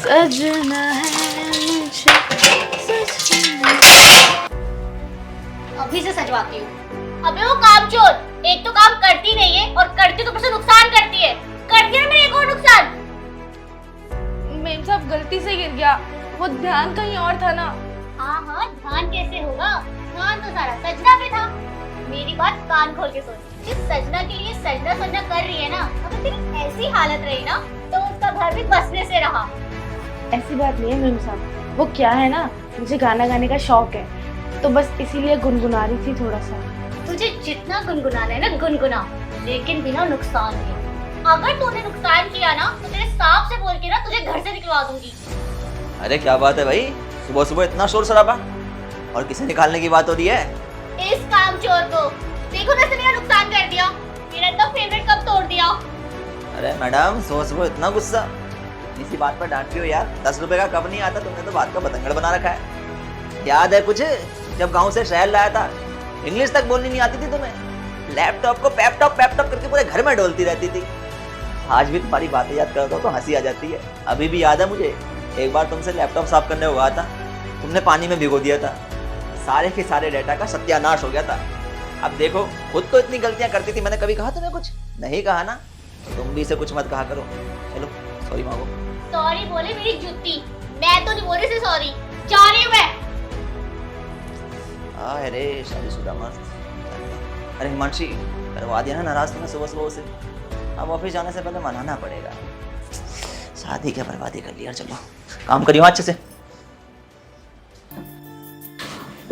सजना है मुझे सजना। अभी से सजवाती हूँ। अबे वो कामचोर, एक तो काम करती नहीं है और करती तो मुझसे नुकसान करती है। करती है ना मेरे एक और नुकसान। मेम साहब गलती से गिर गया, वो ध्यान कहीं और था ना। हाँ हाँ, ध्यान कैसे होगा, ध्यान तो सारा सजना पे था। मेरी बात कान खोल के सुन, जिस सजना के लिए सजना सजना कर रही है ना, अगर तेरी ऐसी हालत रही ना तो उसका घर भी बसने से रहा। ऐसी बात नहीं है मेम साहब, वो क्या है ना, मुझे गाना गाने का शौक है, तो बस इसीलिए गुनगुना रही थी थोड़ा सा। तुझे जितना गुनगुनाना है ना गुनगुना, लेकिन बिना नुकसान के। अगर तूने नुकसान किया ना तो तेरे सांप से बोल के ना तुझे घर से निकलवा दूंगी। अरे क्या बात है भाई, सुबह सुबह इतना शोर शराबा, और किसे निकालने की बात हो रही है? इस कामचोर को देखो ना, मेरा नुकसान कर दिया, मेरा तो फेवरेट कप तोड़ दिया। अरे मैडम, सुबह सुबह इतना गुस्सा, इसी बात पर डांट रही हो यार? 10 रुपए का कप नहीं आता, तुमने तो बात का बतंगड़ बना रखा है। याद है कुछ, जब गांव से शहर लाया था, इंग्लिश तक बोलनी नहीं आती थी तुम्हें, लैपटॉप को पैपटॉप पैपटॉप करके पूरे घर में डोलती रहती थी। आज भी तुम्हारी बातें याद करता हूँ तो हंसी आ जाती है। अभी भी याद है मुझे, एक बार तुमसे लैपटॉप साफ करने हुआ था, तुमने पानी में भिगो दिया था, सारे के सारे डेटा का सत्यानाश हो गया था। अब देखो, खुद तो इतनी गलतियां करती थी, मैंने कभी कहा तुम्हें कुछ? नहीं कहा ना, तुम भी इसे कुछ मत कहा करो। चलो सॉरी मांगो। सॉरी बोले मेरी जुत्ती, मैं तो नहीं बोल रही सॉरी, जा रही हूँ मैं। अरे शादीशुदा मस्त। अरे हिमांशी, करवा दिया ना नाराज तुम्हें सुबह सुबह से, अब ऑफिस जाने से पहले मनाना पड़ेगा। शादी क्या बर्बादी कर लिया। चलो काम करियो अच्छे से।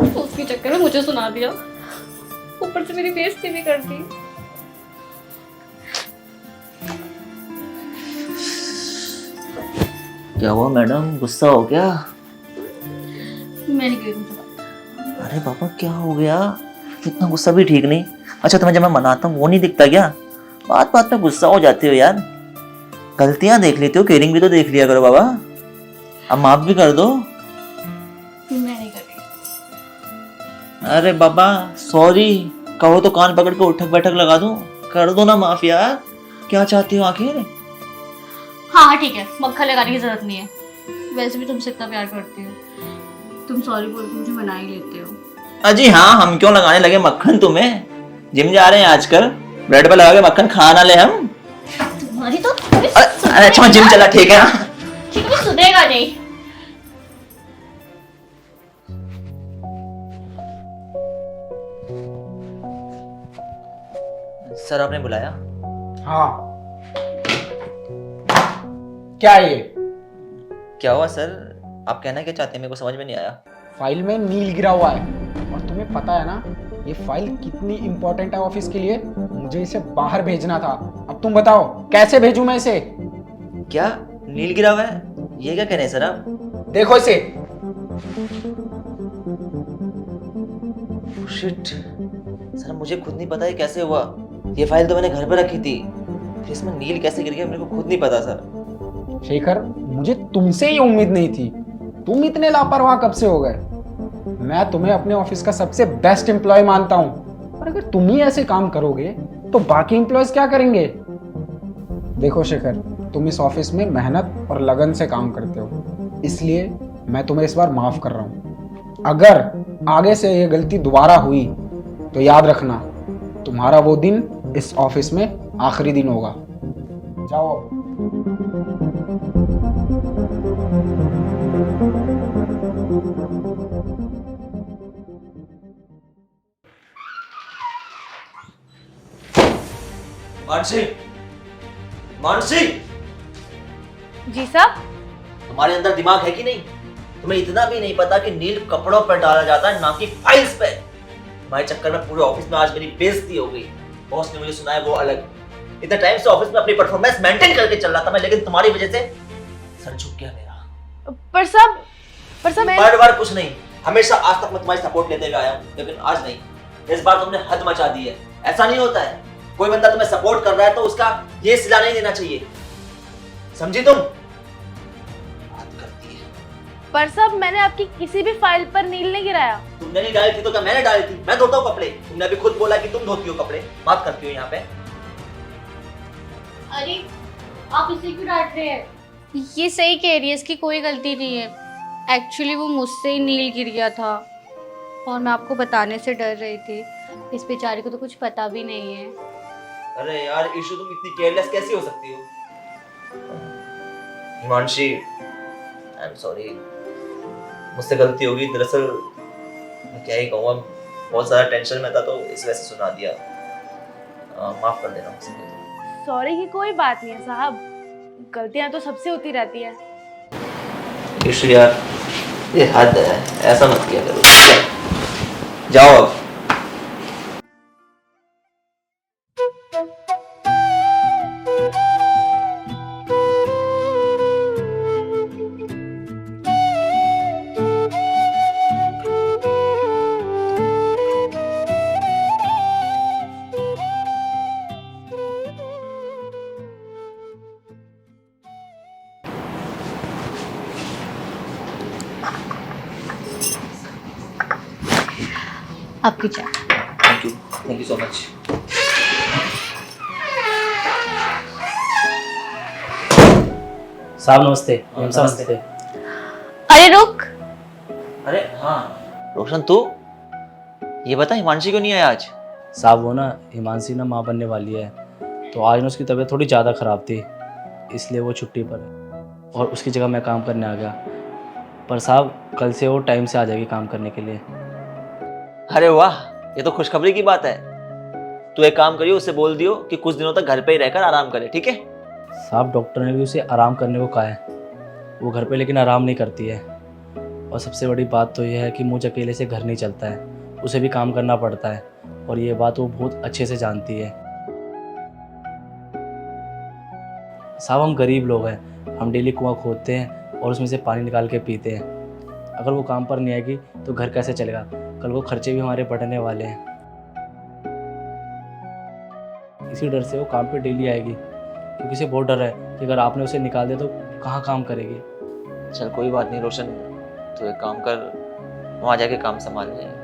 उसके चक्कर में मुझे सुना दिया, ऊपर से मेरी बेइज्जती भी कर दी। क्या हुआ मैडम, गुस्सा हो गया? मैं नहीं गई तुमसे। अरे पापा क्या हो गया, इतना गुस्सा भी ठीक नहीं। अच्छा तुम्हें जब मैं मनाता हूँ वो नहीं दिखता क्या? बात बात में गुस्सा हो जाते हो यार। गलतियां देख लेते हो, केयरिंग भी तो देख लिया करो बाबा। अब माफ भी कर दो। मैं नहीं कर रही। अरे बाबा सॉरी कहो तो कान पकड़ के उठक बैठक लगा दूं। कर दो ना माफ यार, क्या चाहती हो आखिर? हाँ ठीक है, मक्खन लगाने की जरूरत नहीं है, वैसे भी तुमसे इतना प्यार करती हूँ, तुम सॉरी बोल के मुझे मना ही लेते हो। अजी हाँ, हम क्यों लगाने लगे मक्खन तुम्हें? जिम जा रहे हैं आजकल, ब्रेड पर लगा के मक्खन खाना ले हम। तुम्हारी तो अरे अच्छा जिम चला, ठीक है ना? ठीक है, सुधरेगा नहीं। सर आपने बुलाया? हाँ, क्या है ये? क्या हुआ सर, आप कहना क्या चाहते हैं, मेरे को समझ में नहीं आया। फाइल में नील गिरा हुआ है, और तुम्हें पता है ना ये फाइल कितनी इंपॉर्टेंट है ऑफिस के लिए। मुझे इसे बाहर भेजना था, अब तुम बताओ कैसे भेजूं मैं इसे? क्या नील गिरा हुआ है? ये क्या कह रहे हैं सर आप? देखो इसे। शिट सर, मुझे खुद नहीं पता ये कैसे हुआ। ये फाइल तो मैंने घर पे रखी थी, फिर इसमें नील कैसे गिर गया मेरे को खुद नहीं पता सर। शेखर, मुझे तुमसे ही उम्मीद नहीं थी, तुम इतने लापरवाह कब से हो गए? मैं तुम्हें अपने ऑफिस का सबसे बेस्ट एम्प्लॉय मानता हूं, और अगर तुम ही ऐसे काम करोगे तो बाकी एम्प्लॉयज क्या करेंगे? देखो शेखर, तुम इस ऑफिस में मेहनत और लगन से काम करते हो, इसलिए मैं तुम्हें इस बार माफ कर रहा हूं। अगर आगे से ये गलती दोबारा हुई तो याद रखना, तुम्हारा वो दिन इस ऑफिस में आखिरी दिन होगा। जाओ। मानसी, मानसी, जी साहब। तुम्हारे अंदर दिमाग है कि नहीं? तुम्हें इतना भी नहीं पता कि नील कपड़ों पर डाला जाता है, ना कि फाइल्स पे। तुम्हारे चक्कर में पूरे ऑफिस में आज मेरी बेइज्जती हो गई। बॉस ने मुझे सुनाया वो अलग। इतना टाइम से ऑफिस में अपनी परफॉर्मेंस मेंटेन करके चल रहा था मैं, लेकिन तुम्हारी वजह से सर झुक गया मेरा। पर साहब मैं बार कुछ नहीं, हमेशा आज तक मैं तुम्हारी सपोर्ट लेते हुए आया हूँ, लेकिन आज नहीं। इस बार तुमने हद मचा दी है। ऐसा नहीं होता है, कोई बंदा तुम्हें सपोर्ट कर रहा है तो उसका ये सिला नहीं देना चाहिए, समझी तुम? बात करती है। पर साहब मैंने आपकी किसी भी फाइल पर नील नहीं गिराया। तुमने नहीं डाली थी तो क्या मैंने डाली थी? मैं धोता हूँ कपड़े, तुमने अभी खुद बोला कि तुम धोती हो कपड़े। बात करती हो यहाँ पे। अरे आप इसे क्यों डांट रहे हैं? ये सही कह रही है, इसकी कोई गलती नहीं है। एक्चुअली वो मुझसे ही नील गिर गया था और मैं आपको बताने से डर रही थी। इस बेचारे को तो कुछ पता भी नहीं है। अरे यार ईशु, तुम इतनी केयरलेस कैसी हो सकती हो? हिमांशी, आई एम सॉरी, मुझसे गलती होगी। दरअसल मैं क्या ही कहूँ, बहुत ज़्यादा टेंशन में था तो इस वजह से सुना दिया। माफ कर देना मुझसे। सॉरी की कोई बात नहीं है साहब, गलतियां तो सबसे होती रहती है। ईशु यार, ये हद है, ऐसा मत किया करो। जाओ अब। आपकी चाय। Thank you so much. साहब नमस्ते। नमस्ते। अरे रुक, अरे हाँ रोशन, तू ये बता हिमांशी क्यों नहीं आया आज? साहब वो ना हिमांशी ना माँ बनने वाली है, तो आज ना उसकी तबीयत थोड़ी ज़्यादा ख़राब थी, इसलिए वो छुट्टी पर है और उसकी जगह मैं काम करने आ गया। पर साहब कल से वो टाइम से आ जाएगी काम करने के लिए। अरे वाह, ये तो खुशखबरी की बात है। तू एक काम करियो, उससे बोल दियो कि कुछ दिनों तक घर पे ही रहकर आराम करे, ठीक है? साहब डॉक्टर ने भी उसे आराम करने को कहा है, वो घर पे लेकिन आराम नहीं करती है। और सबसे बड़ी बात तो यह है कि मुझ अकेले से घर नहीं चलता है, उसे भी काम करना पड़ता है और ये बात वो बहुत अच्छे से जानती है। साहब हम गरीब लोग हैं, हम डेली कुआं खोदते हैं और उसमें से पानी निकाल के पीते हैं। अगर वो काम पर नहीं आएगी तो घर कैसे चलेगा? कल वो खर्चे भी हमारे बढ़ने वाले हैं। इसी डर से वो काम पे डेली आएगी, क्योंकि उसे बहुत डर है कि अगर आपने उसे निकाल दिया तो कहाँ काम करेगी। चल कोई बात नहीं रोशन, तू एक काम कर, वहां जाके काम संभाल ले।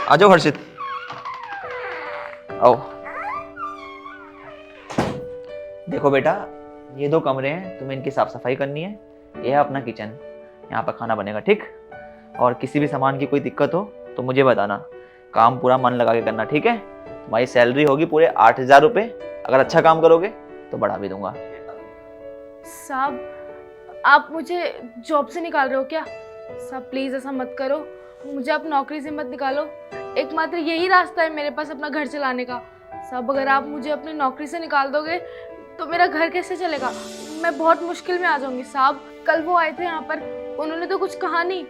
आ जाओ हर्षित, आओ। देखो बेटा, ये 2 कमरे हैं, तुम्हें इनकी साफ सफाई करनी है। ये है अपना किचन, यहाँ पर खाना बनेगा, ठीक? और किसी भी सामान की कोई दिक्कत हो तो मुझे बताना, काम पूरा मन लगा के करना, ठीक है? तुम्हारी सैलरी होगी पूरे 8,000 रुपये। अगर अच्छा काम करोगे तो बढ़ा भी दूंगा। साहब आप मुझे जॉब से निकाल रहे हो क्या? साहब प्लीज़ ऐसा मत करो, मुझे आप नौकरी से मत निकालो। एकमात्र यही रास्ता है मेरे पास अपना घर चलाने का। साहब अगर आप मुझे अपनी नौकरी से निकाल दोगे तो मेरा घर कैसे चलेगा? मैं बहुत मुश्किल में आ जाऊंगी। साहब कल वो आए थे यहाँ पर, उन्होंने तो कुछ कहा नहीं।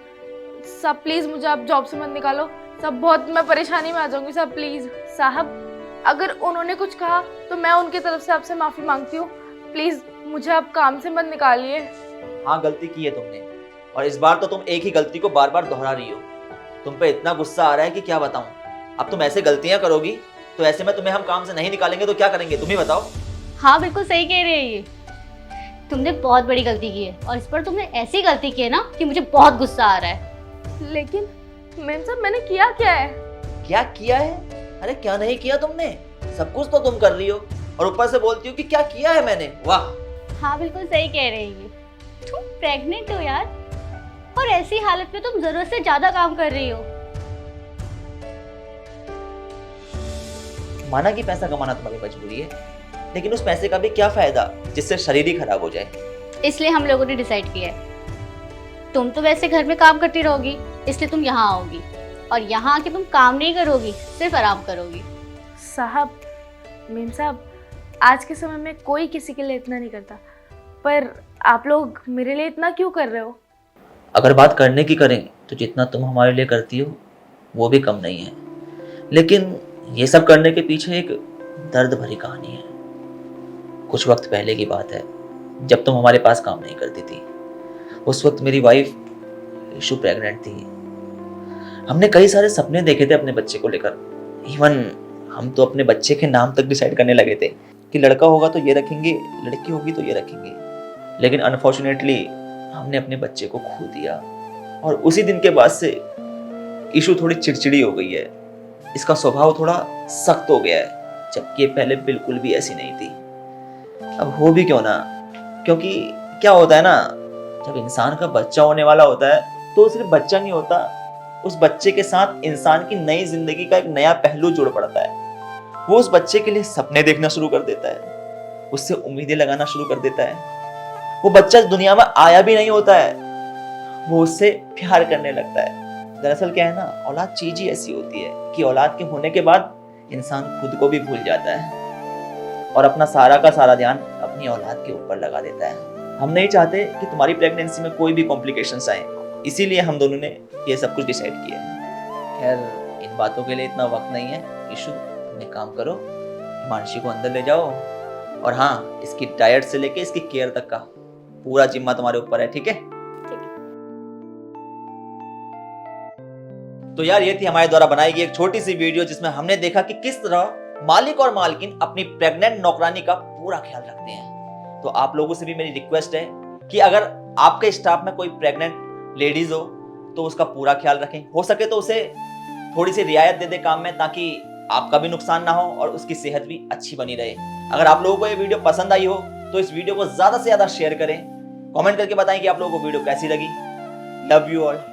साहब प्लीज़ मुझे आप जॉब से मत निकालो। साहब बहुत मैं परेशानी में आ जाऊंगी। साहब प्लीज़, साहब अगर उन्होंने कुछ कहा तो मैं उनकी तरफ से आपसे माफ़ी मांगती हूँ। प्लीज़ मुझे आप काम से मत निकालिए। हाँ गलती की है तुमने, और इस बार तो तुम एक ही गलती को बार बार दोहरा रही हो। तुम पे इतना गुस्सा आ रहा है कि क्या बताऊं। अब तुम ऐसे गलतियां करोगी तो ऐसे में तुम्हें हम काम से नहीं निकालेंगे तो क्या करेंगे, तुम ही बताओ। हाँ बिल्कुल सही कह रही है ये। तुमने बहुत बड़ी गलती की है और इस पर तुमने ऐसी गलती की है ना कि मुझे बहुत गुस्सा आ रहा है। लेकिन मैम साहब मैंने किया क्या है? क्या किया है? अरे क्या नहीं किया तुमने? सब कुछ तो तुम कर रही हो और ऊपर से बोलती हो कि क्या किया है मैंने। वाह। हाँ बिल्कुल सही कह रही है। तुम प्रेग्नेंट हो यार, और ऐसी हालत में तुम जरूरत से ज्यादा काम कर रही हो। माना कि पैसा कमाना तुम्हारी मजबूरी है, लेकिन उस पैसे का भी क्या फायदा जिससे शरीर ही खराब हो जाए। इसलिए हम लोगों ने डिसाइड किया है, तुम तो वैसे घर में काम करती रहोगी, इसलिए तुम यहाँ आओगी और यहाँ आके तुम काम नहीं करोगी, सिर्फ आराम करोगी। साहब, मेम साहब, आज के समय में कोई किसी के लिए इतना नहीं करता, पर आप लोग मेरे लिए इतना क्यों कर रहे हो? अगर बात करने की करें तो जितना तुम हमारे लिए करती हो वो भी कम नहीं है, लेकिन ये सब करने के पीछे एक दर्द भरी कहानी है। कुछ वक्त पहले की बात है, जब तुम हमारे पास काम नहीं करती थी, उस वक्त मेरी वाइफ ईशु प्रेग्नेंट थी। हमने कई सारे सपने देखे थे अपने बच्चे को लेकर। इवन हम तो अपने बच्चे के नाम तक डिसाइड करने लगे थे कि लड़का होगा तो ये रखेंगे, लड़की होगी तो ये रखेंगे। लेकिन अनफॉर्चुनेटली हमने अपने बच्चे को खो दिया, और उसी दिन के बाद से ईशु थोड़ी चिड़चिड़ी हो गई है, इसका स्वभाव थोड़ा सख्त हो गया है, जबकि ये पहले बिल्कुल भी ऐसी नहीं थी। अब हो भी क्यों ना, क्योंकि क्या होता है ना, जब इंसान का बच्चा होने वाला होता है तो सिर्फ बच्चा नहीं होता, उस बच्चे के साथ इंसान की नई जिंदगी का एक नया पहलू जुड़ पड़ता है। वो उस बच्चे के लिए सपने देखना शुरू कर देता है, उससे उम्मीदें लगाना शुरू कर देता है। वो बच्चा दुनिया में आया भी नहीं होता है, वो उससे प्यार करने लगता है। दरअसल क्या है ना, औलाद चीज ही ऐसी होती है कि औलाद के होने के बाद इंसान खुद को भी भूल जाता है और अपना सारा का सारा ध्यान अपनी औलाद के ऊपर लगा देता है। हम नहीं चाहते कि तुम्हारी प्रेगनेंसी में कोई भी कॉम्प्लिकेशंस आए, इसीलिए हम दोनों ने ये सब कुछ डिसाइड किया है। खैर इन बातों के लिए इतना वक्त नहीं है। ईशु तुम एक काम करो, हिमांशी को अंदर ले जाओ, और हाँ, इसकी डाइट से लेके इसकी केयर तक का पूरा जिम्मा तुम्हारे ऊपर है, ठीक है? तो यार ये थी हमारे द्वारा बनाई गई एक छोटी सी वीडियो, जिसमें हमने देखा कि किस तरह मालिक और मालकिन अपनी प्रेग्नेंट नौकरानी का पूरा ख्याल रखते हैं। तो आप लोगों से भी मेरी रिक्वेस्ट है कि अगर आपके स्टाफ में कोई प्रेग्नेंट लेडीज हो तो उसका पूरा ख्याल रखें, हो सके तो उसे थोड़ी सी रियायत दे दे काम में, ताकि आपका भी नुकसान ना हो और उसकी सेहत भी अच्छी बनी रहे। अगर आप लोगों को ये वीडियो पसंद आई हो तो इस वीडियो को ज्यादा से ज्यादा शेयर करें, कमेंट करके बताएं कि आप लोगों को वीडियो कैसी लगी। Love you all.